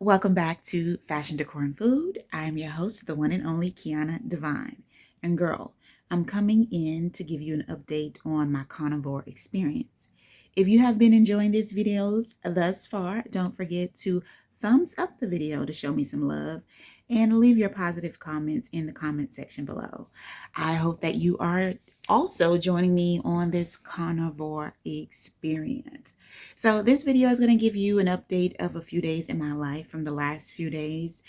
Welcome back to Fashion, Decor, and Food. I'm your host, the one and only Kiana Divine. And girl, I'm coming in to give you an update on my carnivore experience. If you have been enjoying these videos thus far, don't forget to thumbs up the video to show me some love and leave your positive comments in the comment section below. I hope that you are also joining me on this carnivore experience. So this video is going to give you an update of a few days in my life from the last few days.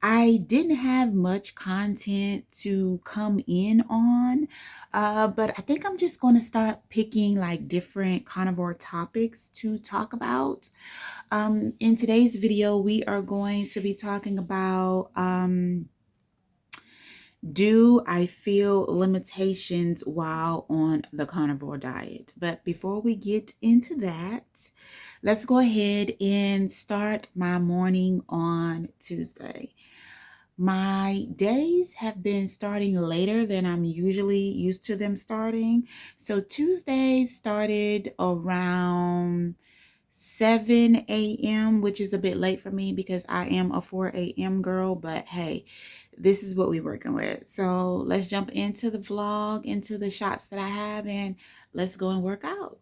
I didn't have much content to come in on, but I think I'm just going to start picking like different carnivore topics to talk about. In today's video, we are going to be talking about do I feel limitations while on the carnivore diet? But before we get into that, let's go ahead and start my morning on Tuesday. My days have been starting later than I'm usually used to them starting. So Tuesday started around 7 a.m., which is a bit late for me because I am a 4 a.m. girl, but hey, this is what we're working with. So let's jump into the vlog, into the shots that I have, and let's go and work out.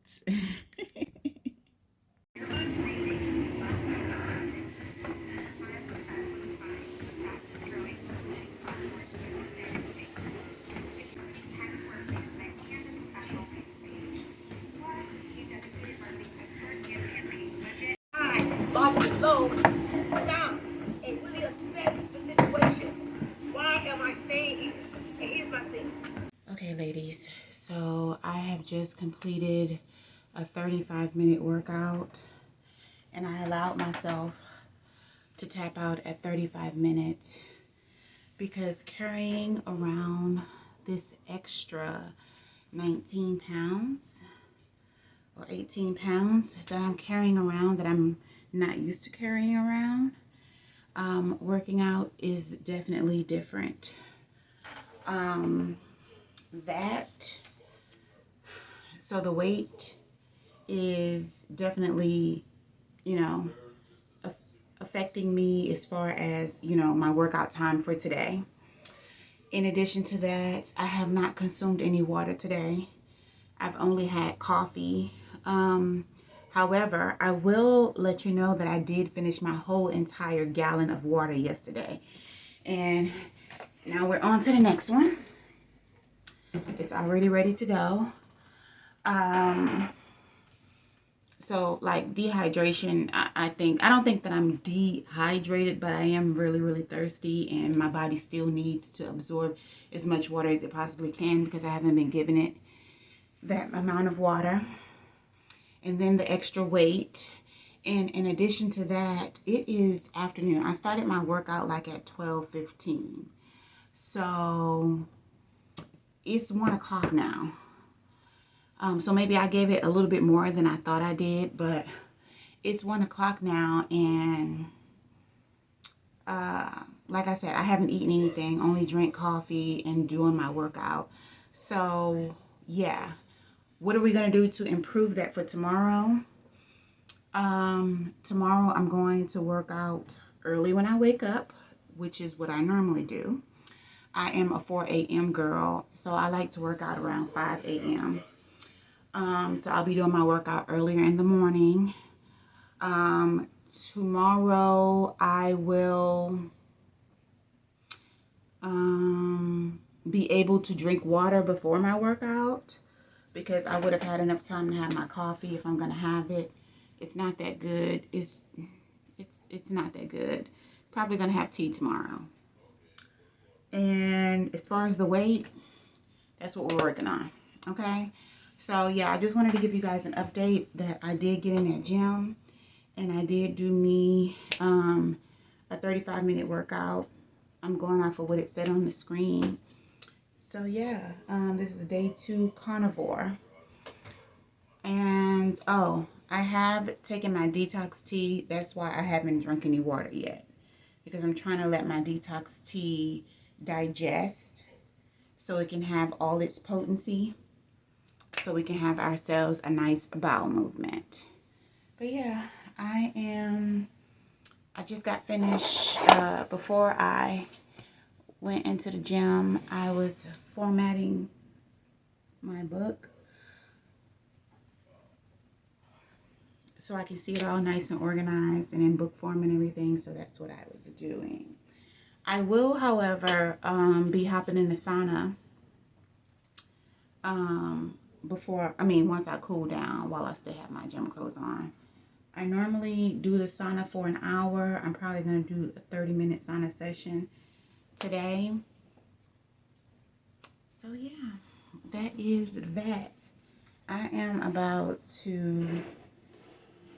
Logic is low. Stop and really assess the situation. Why am I staying here? And here's my thing. Okay, ladies, so I have just completed a 35-minute workout, and I allowed myself to tap out at 35 minutes because carrying around this extra 19 pounds or 18 pounds that I'm carrying around that I'm not used to carrying around, working out is definitely different. So the weight is definitely, you know, affecting me as far as, my workout time for today. In addition to that, I have not consumed any water today. I've only had coffee. However, I will let you know that I did finish my whole entire gallon of water yesterday. And now we're on to the next one. It's already ready to go. So like dehydration, I don't think that I'm dehydrated, but I am really, really thirsty, and my body still needs to absorb as much water as it possibly can because I haven't been giving it that amount of water. And then the extra weight. And in addition to that, it is afternoon. I started my workout like at 12:15. So it's 1 o'clock now. So maybe I gave it a little bit more than I thought I did, but it's 1 o'clock now, and like I said, I haven't eaten anything, only drank coffee and doing my workout. So yeah, what are we going to do to improve that for tomorrow? Tomorrow I'm going to work out early when I wake up, which is what I normally do. I am a 4 a.m. girl, so I like to work out around 5 a.m. So I'll be doing my workout earlier in the morning. Tomorrow I will be able to drink water before my workout because I would have had enough time to have my coffee if I'm going to have it. It's not that good. It's not that good. Probably going to have tea tomorrow. And as far as the weight, that's what we're working on. Okay? So yeah, I just wanted to give you guys an update that I did get in that gym, and I did do me a 35-minute workout. I'm going off of what it said on the screen. So yeah, this is day 2 carnivore. And oh, I have taken my detox tea. That's why I haven't drunk any water yet, because I'm trying to let my detox tea digest so it can have all its potency, so we can have ourselves a nice bowel movement. But yeah, I just got finished. Before I went into the gym, I was formatting my book so I can see it all nice and organized and in book form and everything. So that's what I was doing. I will, however, be hopping in the sauna once I cool down, while I still have my gym clothes on. I normally do the sauna for an hour. I'm probably going to do a 30-minute sauna session today. So yeah, that is that. I am about to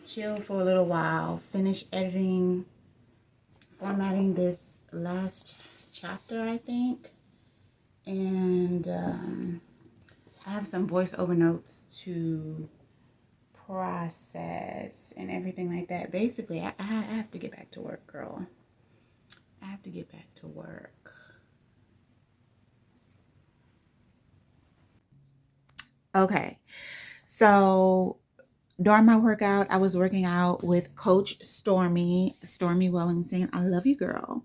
chill for a little while, finish editing, formatting this last chapter, I think. And I have some voiceover notes to process and everything like that. Basically, I have to get back to work, girl. I have to get back to work. Okay, so during my workout, I was working out with Coach Stormy Wellington. I love you, girl.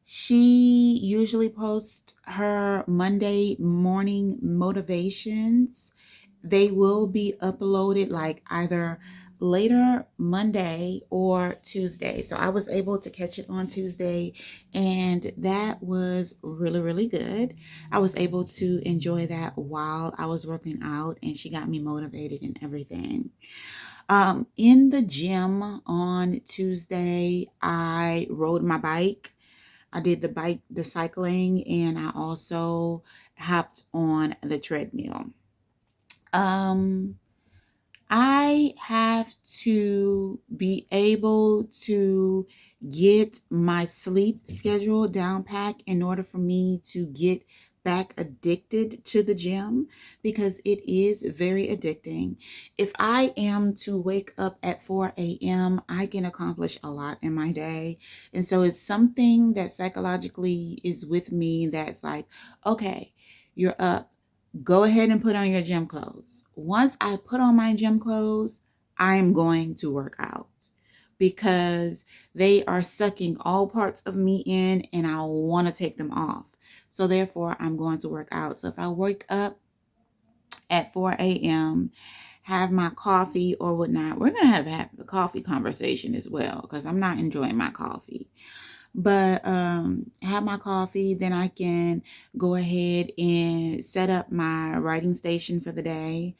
She usually posts her Monday morning motivations. They will be uploaded like either later Monday or Tuesday. So I was able to catch it on Tuesday, and that was really, really good. I was able to enjoy that while I was working out, and she got me motivated and everything. In the gym on Tuesday, I rode my bike. I did the cycling, and I also hopped on the treadmill. Um, I have to be able to get my sleep schedule down pat in order for me to get back addicted to the gym, because it is very addicting. If I am to wake up at 4 a.m., I can accomplish a lot in my day. And so it's something that psychologically is with me that's like, okay, you're up. Go ahead and put on your gym clothes. Once I put on my gym clothes, I'm going to work out, because they are sucking all parts of me in and I want to take them off. So therefore, I'm going to work out. So if I wake up at 4 a.m., have my coffee or whatnot, we're going to have a coffee conversation as well, because I'm not enjoying my coffee. But have my coffee, then I can go ahead and set up my writing station for the day,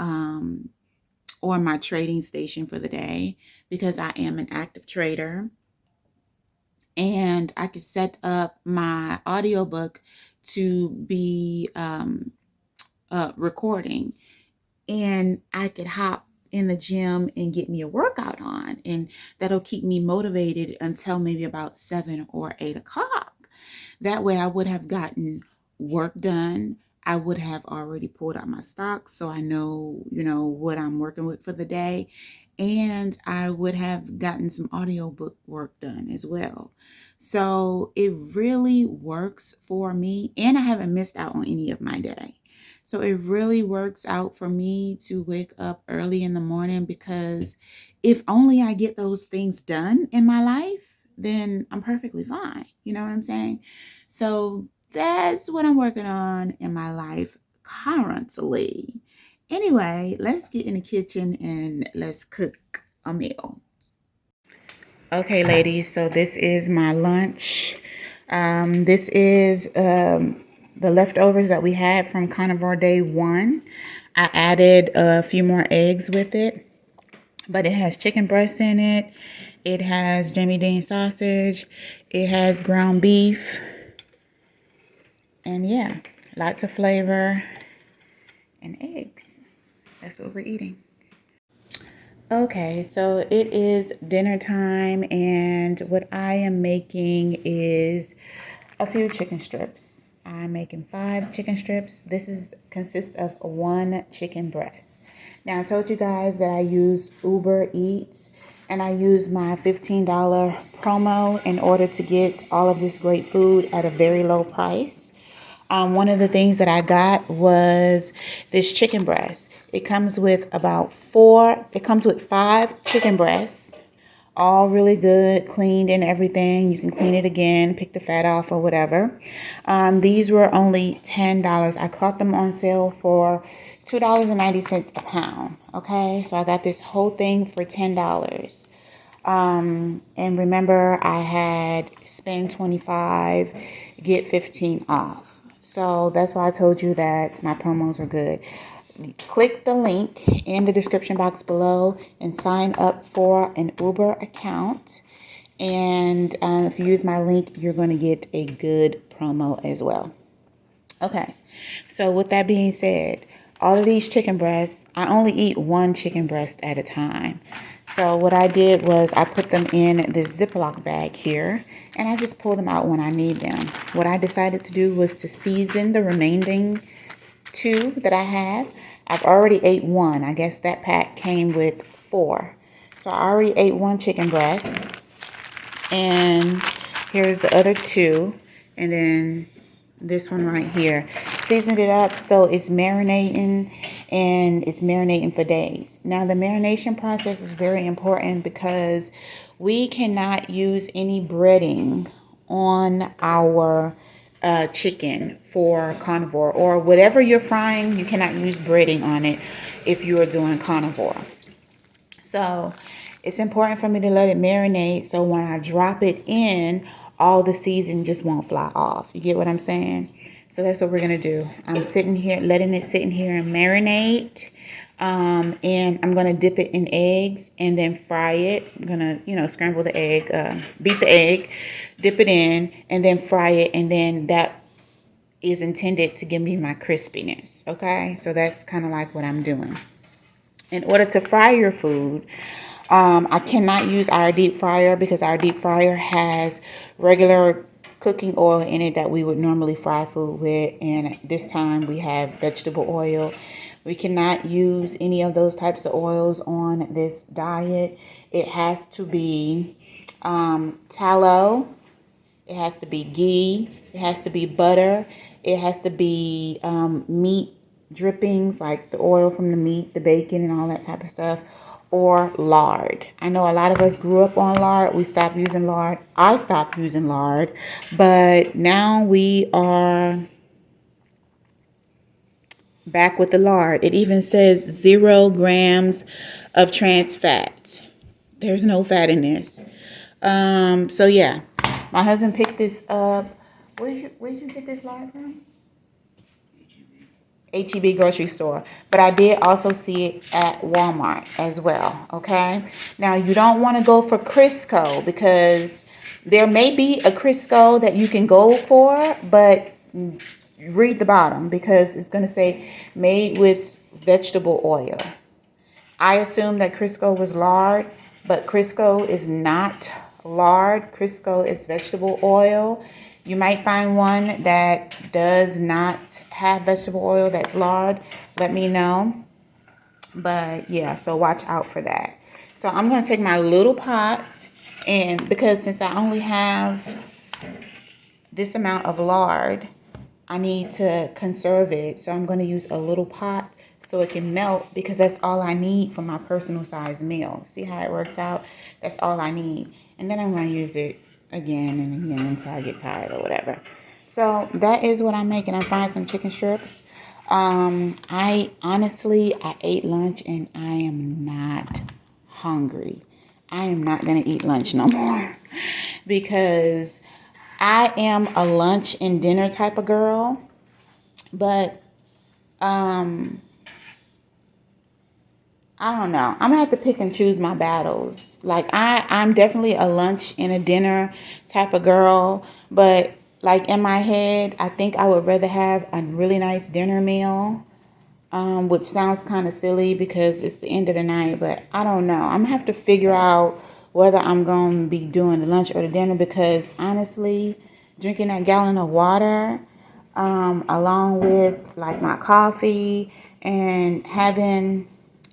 or my trading station for the day, because I am an active trader. And I could set up my audiobook to be recording, and I could hop in the gym and get me a workout on, and that'll keep me motivated until maybe about 7 or 8 o'clock. That way I would have gotten work done. I would have already pulled out my stocks, so I know, what I'm working with for the day. And I would have gotten some audiobook work done as well. So it really works for me, and I haven't missed out on any of my day. So it really works out for me to wake up early in the morning, because if only I get those things done in my life, then I'm perfectly fine. You know what I'm saying? So that's what I'm working on in my life currently. Anyway, let's get in the kitchen and let's cook a meal. Okay, ladies, so this is my lunch. This is the leftovers that we had from Carnivore Day 1. I added a few more eggs with it, but it has chicken breast in it. It has Jamie Dean sausage. It has ground beef. And yeah, lots of flavor and eggs. That's what we're eating. Okay, so it is dinner time, and what I am making is a few chicken strips. I'm making 5 chicken strips. Consists of 1 chicken breast. Now, I told you guys that I use Uber Eats, and I use my $15 promo in order to get all of this great food at a very low price. One of the things that I got was this chicken breast. It comes with 5 chicken breasts, all really good, cleaned and everything. You can clean it again, pick the fat off or whatever. These were only $10. I caught them on sale for $2.90 a pound. Okay, so I got this whole thing for $10. And remember, I had spend 25, get 15 off. So that's why I told you that my promos are good. Click the link in the description box below and sign up for an Uber account. And if you use my link, you're going to get a good promo as well. Okay, so with that being said, all of these chicken breasts, I only eat one chicken breast at a time. So what I did was I put them in this Ziploc bag here, and I just pull them out when I need them. What I decided to do was to season the remaining two that I have. I've already ate one. I guess that pack came with 4. So I already ate one chicken breast, and here's the other 2, and then this one right here. Seasoned it up so it's marinating, and it's marinating for days. Now the marination process is very important because we cannot use any breading on our chicken for carnivore, or whatever you're frying. You cannot use breading on it if you are doing carnivore. So it's important for me to let it marinate so when I drop it in, all the seasoning just won't fly off. You get what I'm saying? So that's what we're going to do. I'm sitting here, letting it sit in here and marinate. And I'm going to dip it in eggs and then fry it. I'm going to, scramble the egg, beat the egg, dip it in, and then fry it. And then that is intended to give me my crispiness. Okay? So that's kind of like what I'm doing. In order to fry your food, I cannot use our deep fryer because our deep fryer has regular cooking oil in it that we would normally fry food with, and this time we have vegetable oil. We cannot use any of those types of oils on this diet. It has to be tallow, it has to be ghee, it has to be butter, it has to be meat drippings like the oil from the meat, the bacon, and all that type of stuff, or lard. I know a lot of us grew up on lard. We stopped using lard. I stopped using lard, but now we are back with the lard. It even says 0 grams of trans fat. There's no fat in this. So yeah, my husband picked this up. Where did you get this lard from? HEB grocery store, but I did also see it at Walmart as well. Okay, now you don't want to go for Crisco because there may be a Crisco that you can go for, but read the bottom because it's going to say made with vegetable oil. I assumed that Crisco was lard, but Crisco is not lard. Crisco is vegetable oil. You might find one that does not have vegetable oil that's lard. Let me know. But yeah, so watch out for that. So I'm going to take my little pot, and because since I only have this amount of lard, I need to conserve it. So I'm going to use a little pot so it can melt because that's all I need for my personal size meal. See how it works out? That's all I need. And then I'm going to use it again and again until I get tired or whatever. So that is what I'm making. I'm frying some chicken strips. I ate lunch and I am not hungry. I am not going to eat lunch no more because I am a lunch and dinner type of girl, but I don't know. I'm gonna have to pick and choose my battles. Like I'm definitely a lunch and a dinner type of girl, but like in my head, I think I would rather have a really nice dinner meal, which sounds kind of silly because it's the end of the night, but I don't know. I'm gonna have to figure out whether I'm gonna be doing the lunch or the dinner because honestly, drinking that gallon of water, along with like my coffee and having,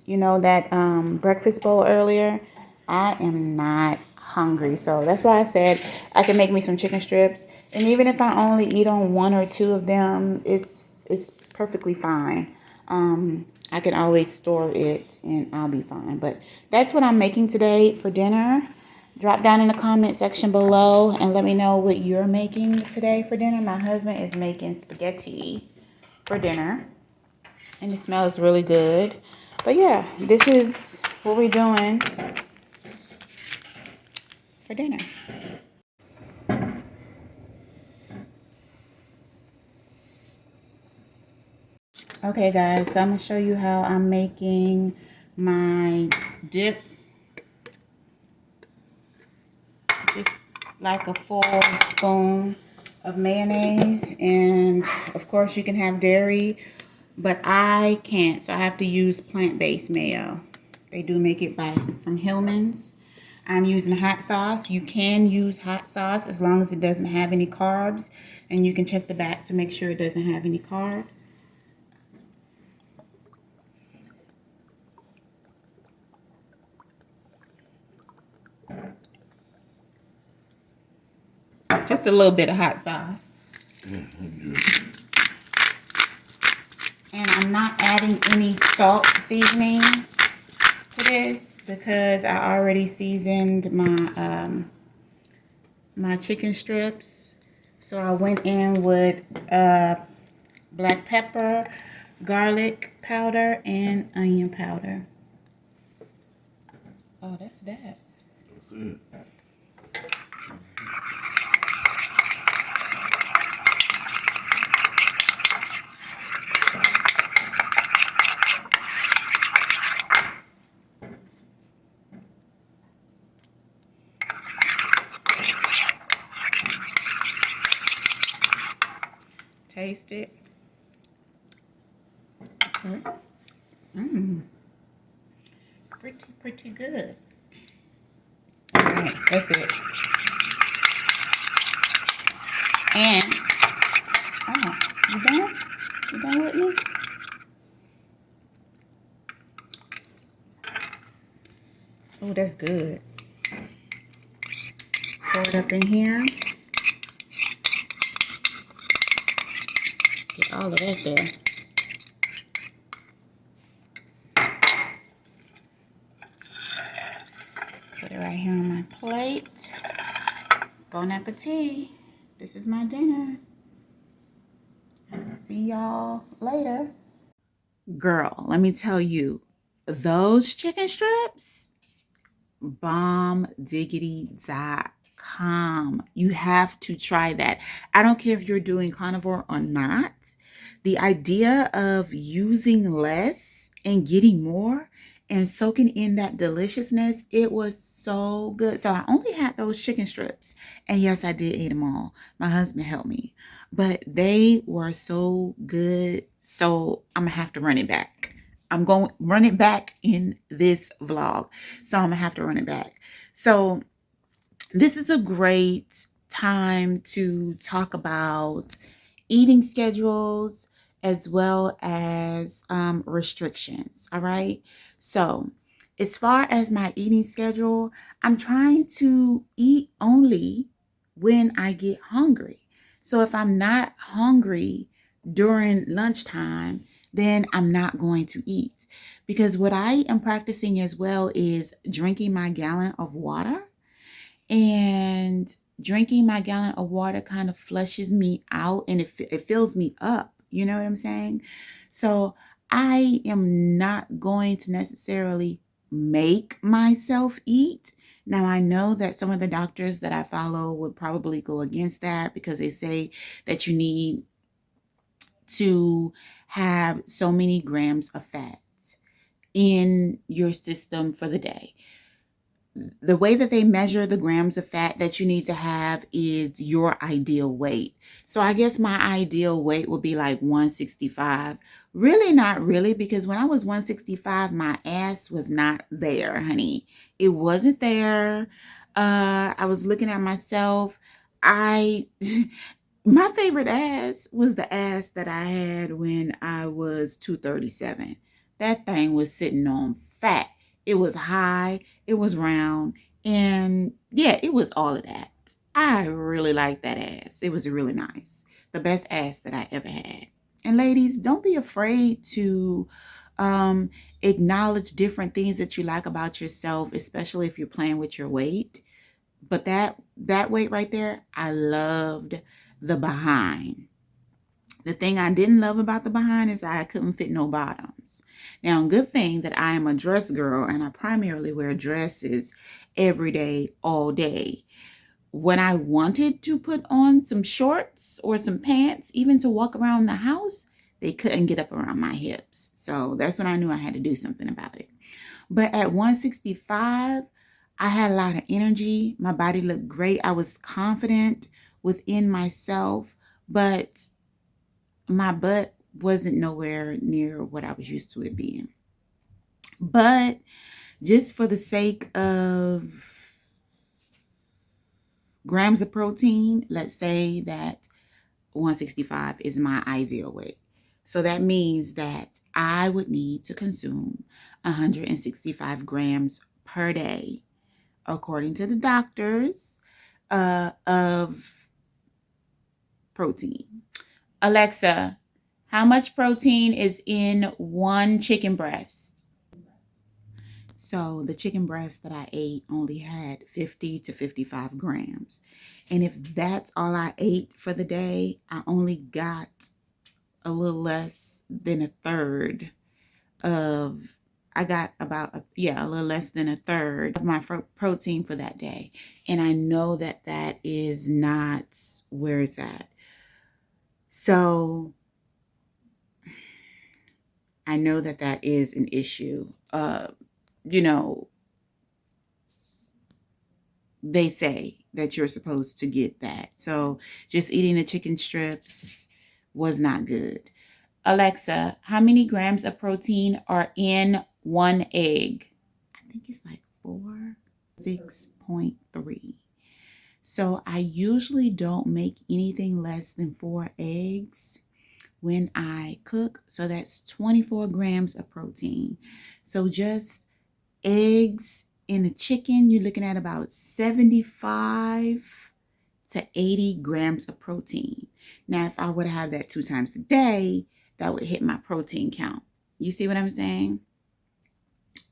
that breakfast bowl earlier, I am not hungry. So that's why I said I can make me some chicken strips, and even if I only eat on 1 or 2 of them, it's perfectly fine. I can always store it and I'll be fine. But that's what I'm making today for dinner. Drop down in the comment section below and let me know what you're making today for dinner. My husband is making spaghetti for dinner, and it smells really good. But yeah, this is what we're doing for dinner. Okay guys, so I'm gonna show you how I'm making my dip. Just like a full spoon of mayonnaise, and of course you can have dairy, but I can't, so I have to use plant-based mayo. They do make it from Hillman's. I'm using hot sauce. You can use hot sauce as long as it doesn't have any carbs, and you can check the back to make sure it doesn't have any carbs. Just a little bit of hot sauce. And I'm not adding any salt seasonings to this because I already seasoned my my chicken strips. So I went in with black pepper, garlic powder, and onion powder. Oh, that's that. That's it. Taste it. Mmm. Pretty good. All right, that's it. And, oh, you done? You done with me? Oh, that's good. Pour it up in here. Get all of that there. Put it right here on my plate. Bon appetit. This is my dinner. I'll see y'all later. Girl, let me tell you, those chicken strips, bombdiggity.com. You have to try that. I don't care if you're doing carnivore or not. The idea of using less and getting more and soaking in that deliciousness, it was so good. So I only had those chicken strips. And yes, I did eat them all. My husband helped me. But they were so good. So I'm going to have to run it back. I'm going to run it back in this vlog. So I'm going to have to run it back. So this is a great time to talk about eating schedules as well as restrictions. All right. So as far as my eating schedule, I'm trying to eat only when I get hungry. So if I'm not hungry during lunchtime, then I'm not going to eat. Because what I am practicing as well is drinking my gallon of water. And drinking my gallon of water kind of flushes me out, and it fills me up. You know what I'm saying? So I am not going to necessarily make myself eat. Now, I know that some of the doctors that I follow would probably go against that because they say that you need to have so many grams of fat in your system for the day. The way that they measure the grams of fat that you need to have is your ideal weight. So I guess my ideal weight would be like 165. Really not really, because when I was 165, my ass was not there, honey. It wasn't there. I was looking at myself. I my favorite ass was the ass that I had when I was 237. That thing was sitting on fat. It was high, it was round, and yeah, it was all of that. I really liked that ass. It was really nice. The best ass that I ever had. And ladies, don't be afraid to acknowledge different things that you like about yourself, especially if you're playing with your weight. But that weight right there, I loved the behind. The thing I didn't love about the behind is I couldn't fit no bottoms. Now, good thing that I am a dress girl and I primarily wear dresses every day, all day. When I wanted to put on some shorts or some pants, even to walk around the house, they couldn't get up around my hips. So that's when I knew I had to do something about it. But at 165, I had a lot of energy. My body looked great. I was confident within myself, but my butt wasn't nowhere near what I was used to it being. But just for the sake of grams of protein, let's say that 165 is my ideal weight. So that means that I would need to consume 165 grams per day, according to the doctors, of protein. Alexa, how much protein is in one chicken breast? So the chicken breast that I ate only had 50 to 55 grams. And if that's all I ate for the day, I only got a little less than a third of, I got about, a little less than a third of my protein for that day. And I know that that is not where it's at. So I know that that is an issue. You know, they say that you're supposed to get that. So just eating the chicken strips was not good. Alexa, how many grams of protein are in one egg? I think it's like 6.3. So I usually don't make anything less than 4 eggs when I cook. So that's 24 grams of protein. So just eggs in a chicken, you're looking at about 75 to 80 grams of protein. Now, if I were to have that 2 times a day, that would hit my protein count. You see what I'm saying?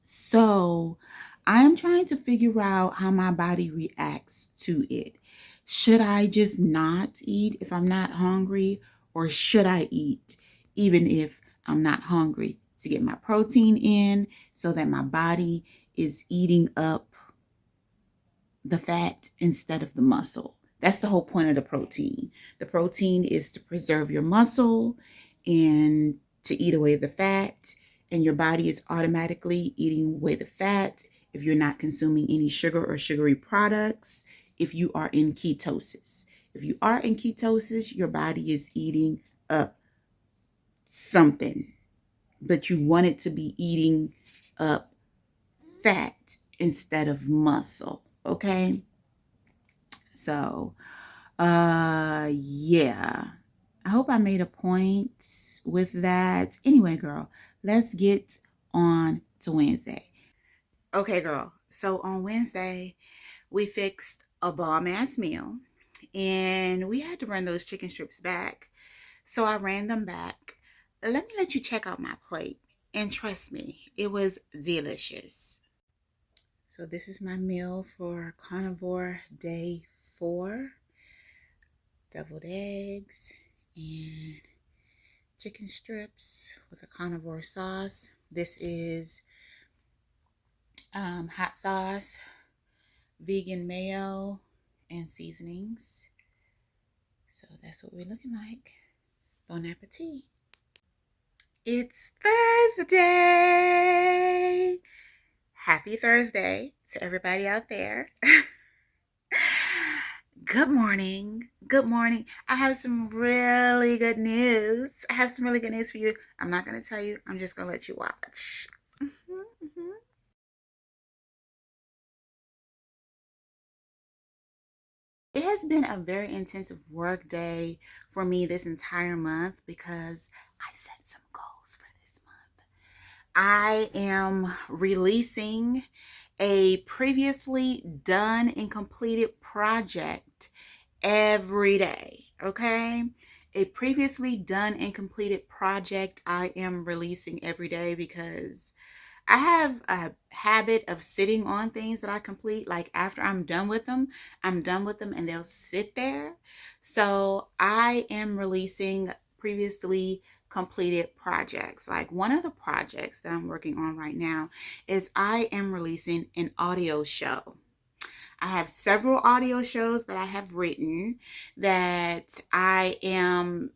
So I am trying to figure out how my body reacts to it. Should I just not eat if I'm not hungry, or should I eat even if I'm not hungry to get my protein in so that my body is eating up the fat instead of the muscle? That's the whole point of the protein. The protein is to preserve your muscle and to eat away the fat, and your body is automatically eating away the fat if you're not consuming any sugar or sugary products, if you are in ketosis. If you are in ketosis, your body is eating up something, but you want it to be eating up fat instead of muscle, okay? So, yeah. I hope I made a point with that. Anyway, girl, let's get on to Wednesday. Okay, girl. So on Wednesday, we fixed a bomb ass meal and we had to run those chicken strips back. So I ran them back. Let me let you check out my plate. And trust me, it was delicious. So this is my meal for Carnivore Day 4. Deviled eggs and chicken strips with a carnivore sauce. This is hot sauce, vegan mayo, and seasonings. So that's what we're looking like. Bon appetit. It's Thursday. Happy Thursday to everybody out there. Good morning. Good morning. I have some really good news. I have some really good news for you. I'm not going to tell you. I'm just going to let you watch. It has been a very intensive work day for me this entire month because I set some goals for this month. I am releasing a previously done and completed project every day, okay? A previously done and completed project I am releasing every day because I have a habit of sitting on things that I complete. Like after I'm done with them, I'm done with them and they'll sit there. So I am releasing previously completed projects. Like one of the projects that I'm working on right now is I am releasing an audio show. I have several audio shows that I have written that I am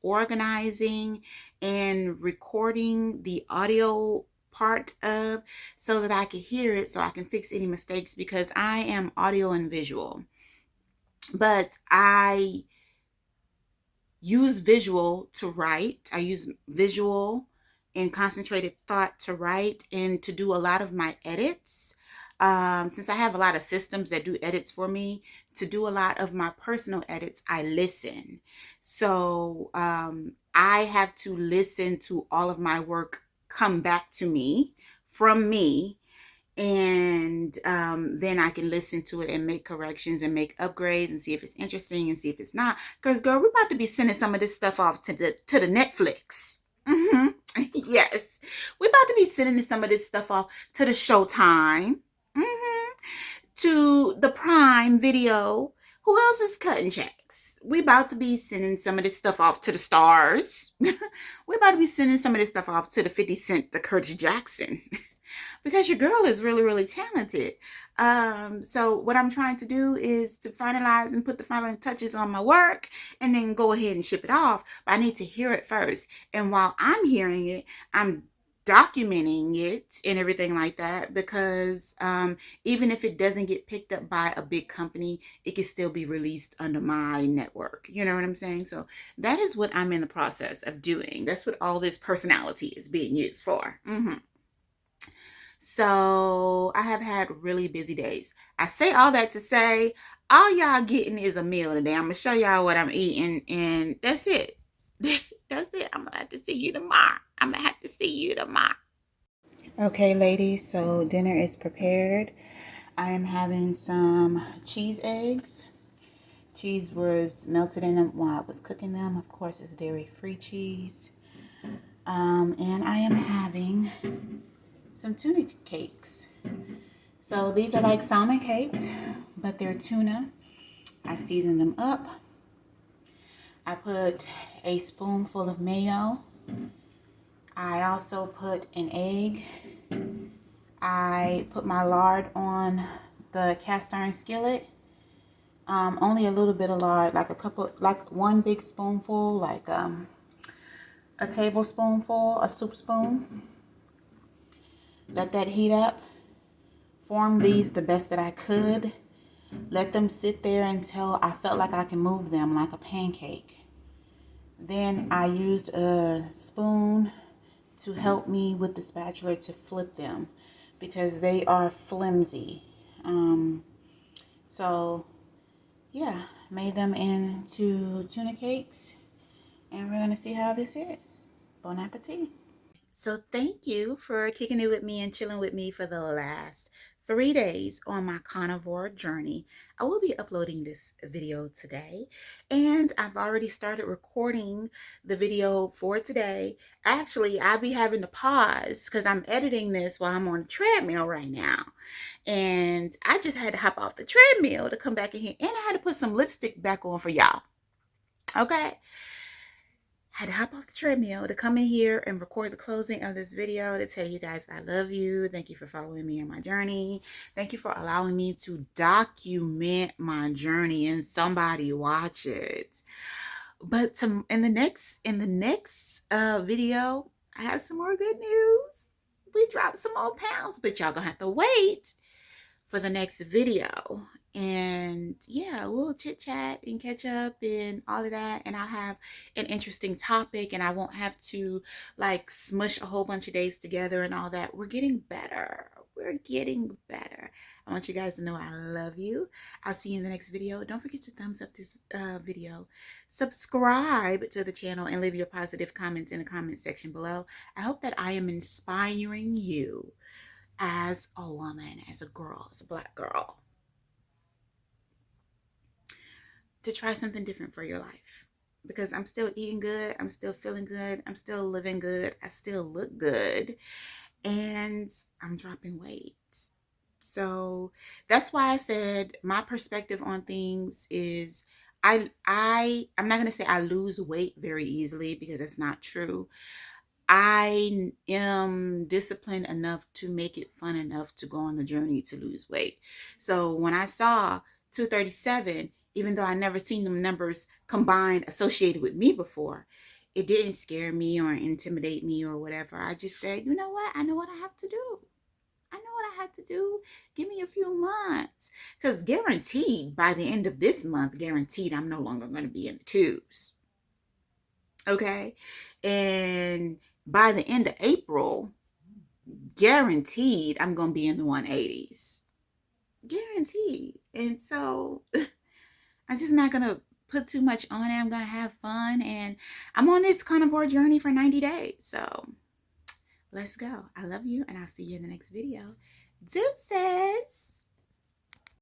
organizing and recording the audio part of so that I can hear it so I can fix any mistakes because I am audio and visual. But I use visual to write. I use visual and concentrated thought to write and to do a lot of my edits. Since I have a lot of systems that do edits for me, to do a lot of my personal edits, I listen. So I have to listen to all of my work come back to me from me, and then I can listen to it and make corrections and make upgrades and see if it's interesting and see if it's not. Because girl, we're about to be sending some of this stuff off to the Netflix. Mm-hmm. Yes, we're about to be sending some of this stuff off to the Showtime. Mm-hmm. To the Prime Video. Who else is cutting checks? We about to be sending some of this stuff off to the stars. We about to be sending some of this stuff off to the 50 Cent, the Curtis Jackson. Because your girl is really, really talented. So what I'm trying to do is to finalize and put the final touches on my work and then go ahead and ship it off. But I need to hear it first. And while I'm hearing it, I'm documenting it and everything like that because even if it doesn't get picked up by a big company, it can still be released under my network. You know what I'm saying? So that is what I'm in the process of doing. That's what all this personality is being used for. So I have had really busy days. I say all that to say, all y'all getting is a meal today. I'm gonna show y'all what I'm eating, and that's it. That's it. I'm gonna have to see you tomorrow. I'm gonna have to see you tomorrow. Okay, ladies, so dinner is prepared. I am having some cheese eggs. Cheese was melted in them while I was cooking them. Of course, it's dairy-free cheese. And I am having some tuna cakes. So these are like salmon cakes, but they're tuna. I season them up. I put a spoonful of mayo. I also put an egg. I put my lard on the cast iron skillet. Only a little bit of lard, like one big spoonful, like a tablespoonful, a soup spoon. Let that heat up. Form these the best that I could. Let them sit there until I felt like I can move them like a pancake. Then I used a spoon to help me with the spatula to flip them because they are flimsy. So yeah, made them into tuna cakes, and we're gonna see how this is. Bon appetit. So thank you for kicking it with me and chilling with me for the last 3 days on my carnivore journey. I will be uploading this video today, and I've already started recording the video for today. Actually, I'll be having to pause because I'm editing this while I'm on the treadmill right now. And I just had to hop off the treadmill to come back in here, and I had to put some lipstick back on for y'all. Okay, had to hop off the treadmill to come in here and record the closing of this video to tell you guys I love you. Thank you for following me on my journey. Thank you for allowing me to document my journey and somebody watch it. But in the next video, I have some more good news. We dropped some more pounds, but y'all gonna have to wait for the next video. And yeah, we'll chit chat and catch up and all of that. And I'll have an interesting topic, and I won't have to like smush a whole bunch of days together and all that. We're getting better. We're getting better. I want you guys to know I love you. I'll see you in the next video. Don't forget to thumbs up this video. Subscribe to the channel and leave your positive comments in the comment section below. I hope that I am inspiring you as a woman, as a girl, as a black girl, to try something different for your life. because I'm still eating good. I'm still feeling good. I'm still living good. I still look good. And I'm dropping weight. So that's why I said my perspective on things is I'm not going to say I lose weight very easily, because it's not true. I am disciplined enough to make it fun enough to go on the journey to lose weight. So when I saw 237, even though I never seen them numbers combined associated with me before, it didn't scare me or intimidate me or whatever. I just said, you know what? I know what I have to do. I know what I have to do. Give me a few months. Because guaranteed by the end of this month, guaranteed I'm no longer going to be in the twos. Okay. And by the end of April, guaranteed I'm going to be in the 180s. Guaranteed. And so I'm just not going to put too much on it. I'm going to have fun. And I'm on this carnivore journey for 90 days. So let's go. I love you, and I'll see you in the next video. Deuces.